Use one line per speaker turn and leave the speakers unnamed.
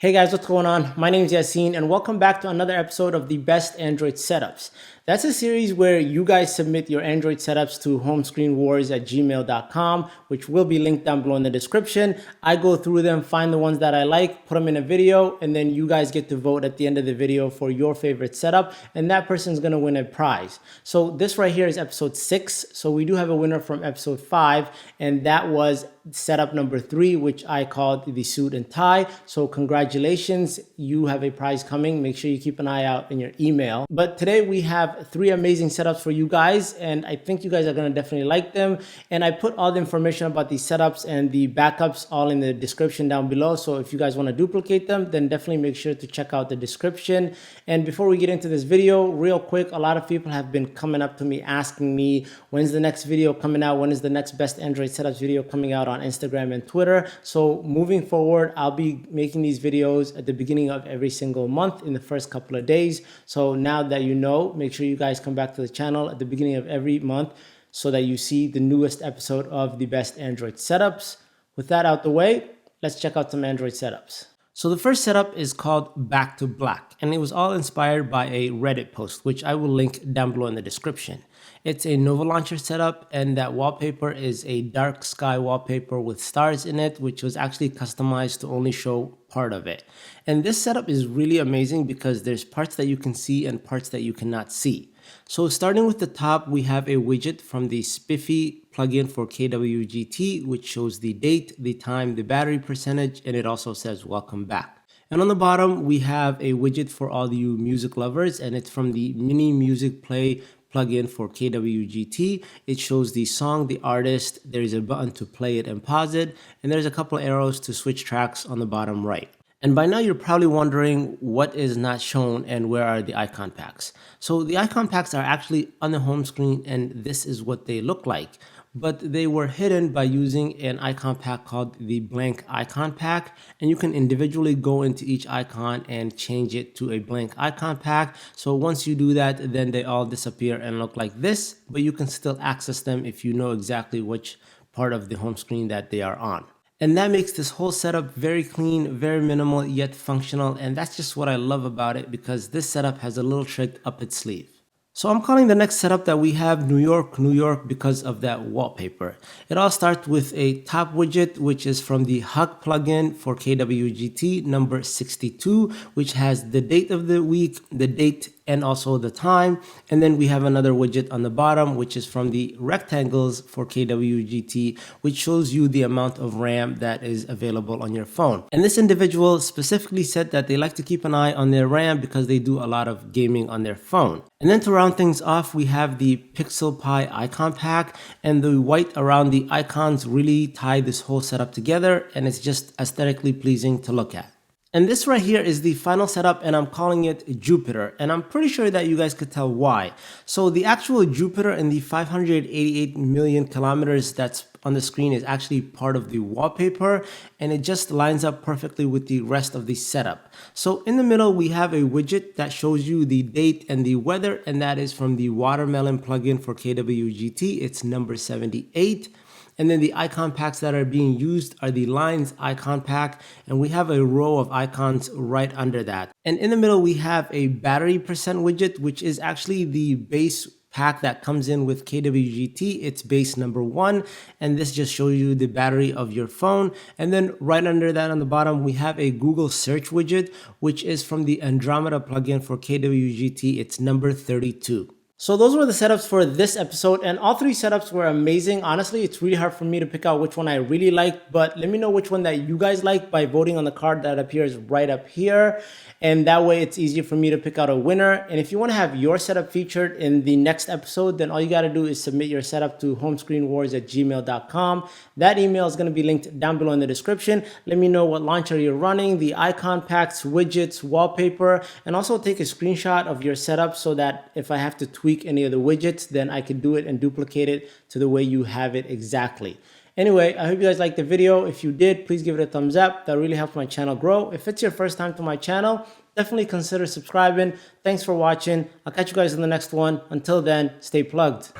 Hey guys, what's going on? My name is Yassine and welcome back to another episode of the Best Android Setups. That's a series where you guys submit your Android setups to homescreenwars@gmail.com, which will be linked down below in the description. I go through them, find the ones that I like, put them in a video, and then you guys get to vote at the end of the video for your favorite setup, and that person's gonna win a prize. So this right here is episode 6. So we do have a winner from episode 5, and that was setup number 3, which I called the suit and tie. So congratulations, you have a prize coming. Make sure you keep an eye out in your email. But today we have 3 amazing setups for you guys, and I think you guys are gonna definitely like them. And I put all the information about these setups and the backups all in the description down below. So if you guys wanna duplicate them, then definitely make sure to check out the description. And before we get into this video, real quick, a lot of people have been coming up to me asking me, when's the next video coming out? When is the next Best Android Setups video coming out on Instagram and Twitter? So moving forward, I'll be making these videos at the beginning of every single month in the first couple of days. So now that you know, make sure you guys come back to the channel at the beginning of every month so that you see the newest episode of the Best Android Setups. With that out the way, let's check out some Android setups. So the first setup is called Back to Black, and it was all inspired by a Reddit post, which I will link down below in the description. It's a Nova Launcher setup, and that wallpaper is a dark sky wallpaper with stars in it, which was actually customized to only show part of it. And this setup is really amazing because there's parts that you can see and parts that you cannot see. So starting with the top, we have a widget from the Spiffy plugin for KWGT, which shows the date, the time, the battery percentage, and it also says welcome back. And on the bottom, we have a widget for all you music lovers, and it's from the Mini Music Play plugin for KWGT. It shows the song, the artist, there's a button to play it and pause it, and there's a couple arrows to switch tracks on the bottom right. And by now you're probably wondering what is not shown and where are the icon packs. So the icon packs are actually on the home screen, and this is what they look like. But they were hidden by using an icon pack called the blank icon pack, and you can individually go into each icon and change it to a blank icon pack. So once you do that, then they all disappear and look like this, but you can still access them if you know exactly which part of the home screen that they are on. And that makes this whole setup very clean, very minimal, yet functional, and that's just what I love about it, because this setup has a little trick up its sleeve. So I'm calling the next setup that we have New York, New York, because of that wallpaper. It all starts with a top widget, which is from the Hug plugin for KWGT number 62, which has the date of the week, the date, and also the time. And then we have another widget on the bottom, which is from the rectangles for KWGT, which shows you the amount of RAM that is available on your phone. And this individual specifically said that they like to keep an eye on their RAM because they do a lot of gaming on their phone. And then to round things off, we have the Pixel Pie icon pack, and the white around the icons really tie this whole setup together, and it's just aesthetically pleasing to look at. And this right here is the final setup, and I'm calling it Jupiter, and I'm pretty sure that you guys could tell why. So the actual Jupiter and the 588 million kilometers that's on the screen is actually part of the wallpaper, and it just lines up perfectly with the rest of the setup. So in the middle, we have a widget that shows you the date and the weather, and that is from the Watermelon plugin for KWGT. It's number 78. And then the icon packs that are being used are the Lines icon pack, and we have a row of icons right under that. And in the middle, we have a battery percent widget, which is actually the base pack that comes in with KWGT. It's base number 1, and this just shows you the battery of your phone. And then right under that on the bottom, we have a Google search widget, which is from the Andromeda plugin for KWGT. It's number 32. So those were the setups for this episode, and all 3 setups were amazing. Honestly, it's really hard for me to pick out which one I really liked, but let me know which one that you guys like by voting on the card that appears right up here. And that way it's easier for me to pick out a winner. And if you want to have your setup featured in the next episode, then all you got to do is submit your setup to homescreenwars@gmail.com. That email is going to be linked down below in the description. Let me know what launcher you're running, the icon packs, widgets, wallpaper, and also take a screenshot of your setup so that if I have to tweak any of the widgets, then I can do it and duplicate it to the way you have it exactly. Anyway, I hope you guys liked the video. If you did, please give it a thumbs up. That really helps my channel grow. If it's your first time to my channel, definitely consider subscribing. Thanks for watching. I'll catch you guys in the next one. Until then, stay plugged.